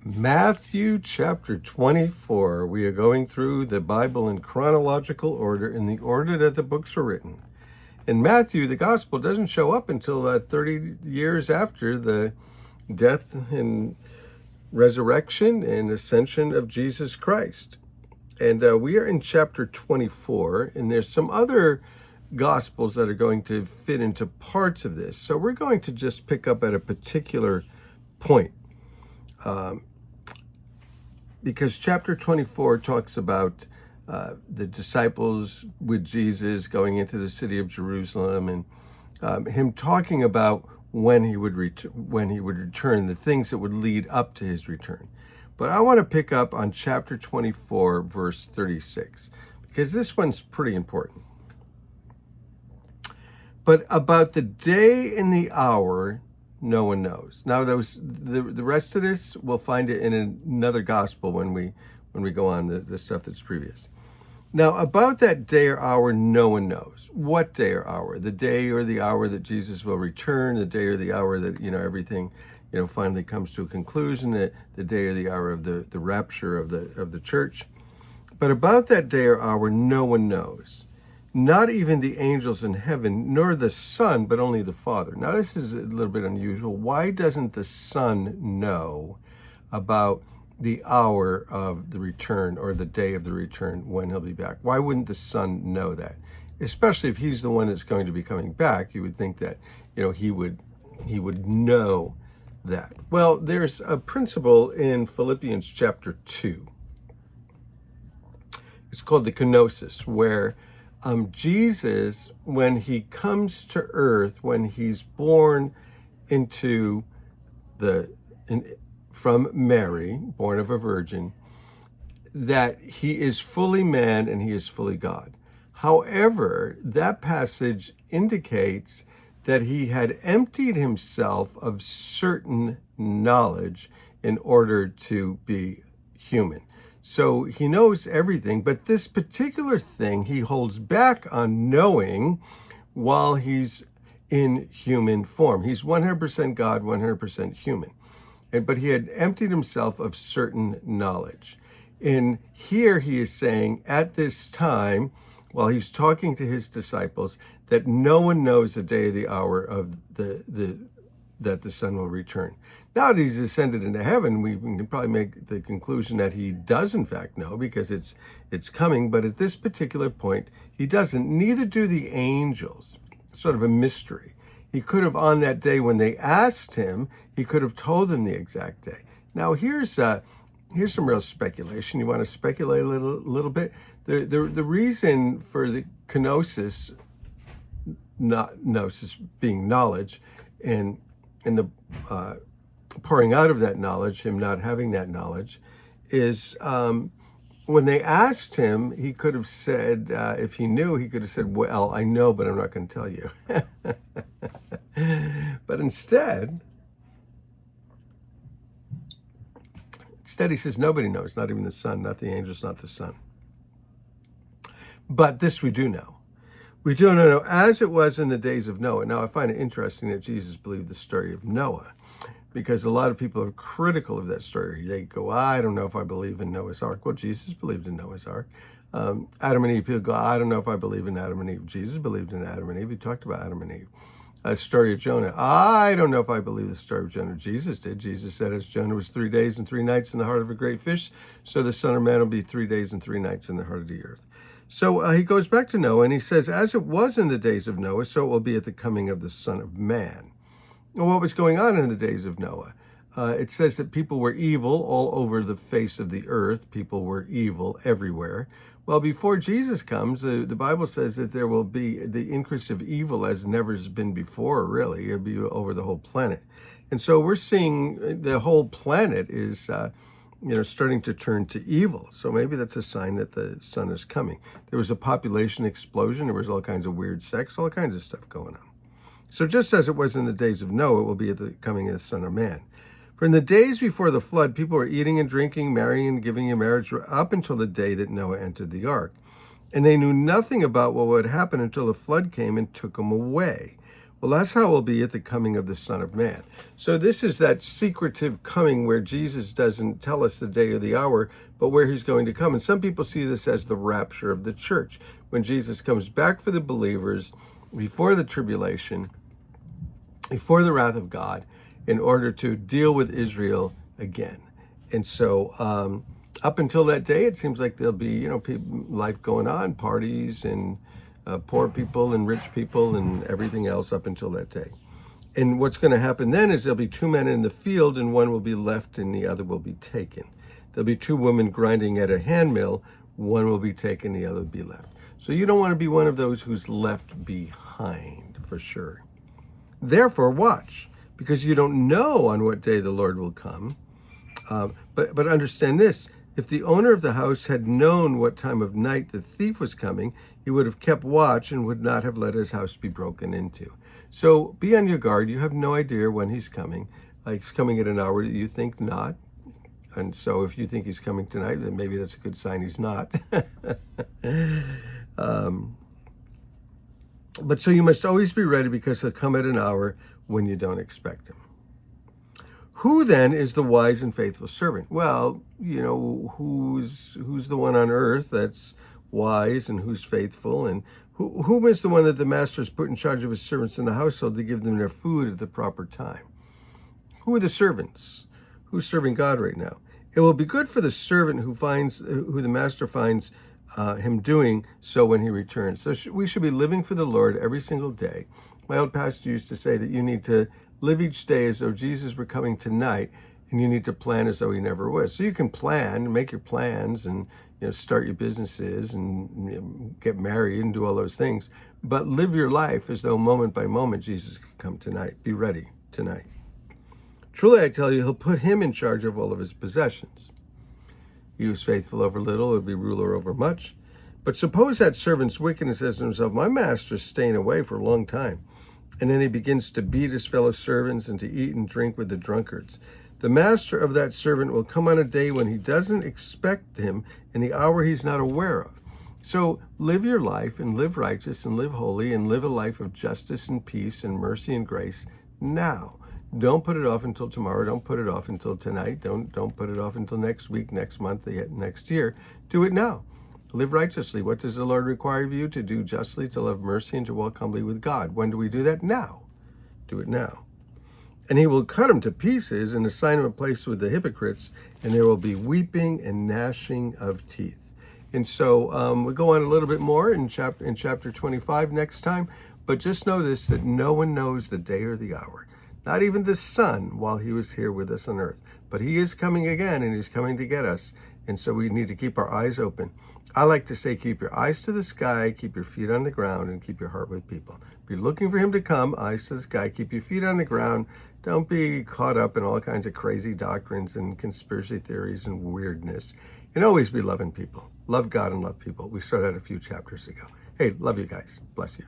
Matthew chapter 24. We are going through the Bible in chronological order, in the order that the books were written. In Matthew, the gospel doesn't show up until 30 years after the death and resurrection and ascension of Jesus Christ. And we are in chapter 24, and there's some other gospels that are going to fit into parts of this. So we're going to just pick up at a particular point. Because chapter 24 talks about the disciples with Jesus going into the city of Jerusalem, and him talking about when he would return, the things that would lead up to his return. But I want to pick up on chapter 24, verse 36, because this one's pretty important. But about the day and the hour, no one knows. Now, the rest of this, we'll find it in another gospel when we go on the stuff that's previous. Now, about that day or hour, no one knows. What day or hour? The day or the hour that Jesus will return, the day or the hour that, everything, finally comes to a conclusion, the day or the hour of the rapture of the church. But about that day or hour, no one knows. Not even the angels in heaven, nor the Son, but only the Father. Now, this is a little bit unusual. Why doesn't the Son know about the hour of the return or the day of the return when he'll be back? Why wouldn't the Son know that? Especially if he's the one that's going to be coming back, you would think that, he would know that. Well, there's a principle in Philippians chapter 2. It's called the kenosis, where Jesus, when he comes to earth, when he's born from Mary, born of a virgin, that he is fully man and he is fully God. However, that passage indicates that he had emptied himself of certain knowledge in order to be human. So he knows everything, but this particular thing he holds back on knowing while he's in human form. He's 100% God, 100% human. But he had emptied himself of certain knowledge. And here he is saying at this time, while he's talking to his disciples, that no one knows the day or the hour of that the Son will return. Now that he's ascended into heaven, we can probably make the conclusion that he does in fact know, because it's coming. But at this particular point, he doesn't. Neither do the angels. Sort of a mystery. He could have, on that day when they asked him, he could have told them the exact day. Now here's some real speculation. You want to speculate a little bit? The reason for the kenosis, not gnosis being knowledge, and the pouring out of that knowledge, him not having that knowledge, is when they asked him, he could have said, if he knew, he could have said, well, I know, but I'm not going to tell you. But instead he says nobody knows, not even the Son, not the angels, not the Son. But this we do know. We do know, as it was in the days of Noah. Now, I find it interesting that Jesus believed the story of Noah, because a lot of people are critical of that story. They go, I don't know if I believe in Noah's Ark. Well, Jesus believed in Noah's Ark. Adam and Eve, people go, I don't know if I believe in Adam and Eve. Jesus believed in Adam and Eve. He talked about Adam and Eve. Story of Jonah. I don't know if I believe the story of Jonah. Jesus did. Jesus said, as Jonah was 3 days and 3 nights in the heart of a great fish, so the Son of Man will be 3 days and 3 nights in the heart of the earth. So he goes back to Noah, and he says, as it was in the days of Noah, so it will be at the coming of the Son of Man. Well, what was going on in the days of Noah? It says that people were evil all over the face of the earth. People were evil everywhere. Well, before Jesus comes, the Bible says that there will be the increase of evil as never has been before, really. It'll be over the whole planet. And so we're seeing the whole planet is starting to turn to evil. So maybe that's a sign that the Son is coming. There was a population explosion. There was all kinds of weird sex, all kinds of stuff going on. So just as it was in the days of Noah, it will be at the coming of the Son of Man. For in the days before the flood, people were eating and drinking, marrying and giving in marriage up until the day that Noah entered the ark. And they knew nothing about what would happen until the flood came and took them away. Well, that's how it will be at the coming of the Son of Man. So this is that secretive coming where Jesus doesn't tell us the day or the hour, but where he's going to come. And some people see this as the rapture of the church, when Jesus comes back for the believers before the tribulation, before the wrath of God, in order to deal with Israel again. And so up until that day, it seems like there'll be, life going on, parties and poor people and rich people and everything else up until that day. And what's going to happen then is there'll be two men in the field, and one will be left and the other will be taken. There'll be two women grinding at a handmill, one will be taken, the other will be left. So you don't want to be one of those who's left behind, for sure. Therefore, watch, because you don't know on what day the Lord will come. But understand this, if the owner of the house had known what time of night the thief was coming, he would have kept watch and would not have let his house be broken into. So be on your guard. You have no idea when he's coming. He's coming at an hour that you think not. And so if you think he's coming tonight, then maybe that's a good sign he's not. But so you must always be ready, because he'll come at an hour when you don't expect him. Who then is the wise and faithful servant? Well, who's the one on earth that's wise and who's faithful? And who is the one that the master has put in charge of his servants in the household to give them their food at the proper time? Who are the servants? Who's serving God right now? It will be good for the servant who the master finds him doing so when he returns. So we should be living for the Lord every single day. My old pastor used to say that you need to live each day as though Jesus were coming tonight, and you need to plan as though he never was. So you can plan, make your plans, and start your businesses and get married and do all those things. But live your life as though moment by moment Jesus could come tonight. Be ready tonight. Truly, I tell you, he'll put him in charge of all of his possessions. He who's faithful over little will be ruler over much. But suppose that servant's wicked and says to himself, my master's staying away for a long time. And then he begins to beat his fellow servants and to eat and drink with the drunkards. The master of that servant will come on a day when he doesn't expect him, in the hour he's not aware of. So live your life and live righteous and live holy and live a life of justice and peace and mercy and grace now. Don't put it off until tomorrow. Don't put it off until tonight. Don't put it off until next week, next month, next year. Do it now. Live righteously. What does the Lord require of you? To do justly, to love mercy, and to walk humbly with God. When do we do that? Now. Do it now. And he will cut them to pieces and assign them a place with the hypocrites, and there will be weeping and gnashing of teeth. And so we'll go on a little bit more in chapter 25 next time. But just know this, that no one knows the day or the hour. Not even the Son while he was here with us on earth. But he is coming again, and he's coming to get us. And so we need to keep our eyes open. I like to say, keep your eyes to the sky, keep your feet on the ground, and keep your heart with people. If you're looking for him to come, eyes to the sky, keep your feet on the ground. Don't be caught up in all kinds of crazy doctrines and conspiracy theories and weirdness. And always be loving people. Love God and love people. We started a few chapters ago. Hey, love you guys. Bless you.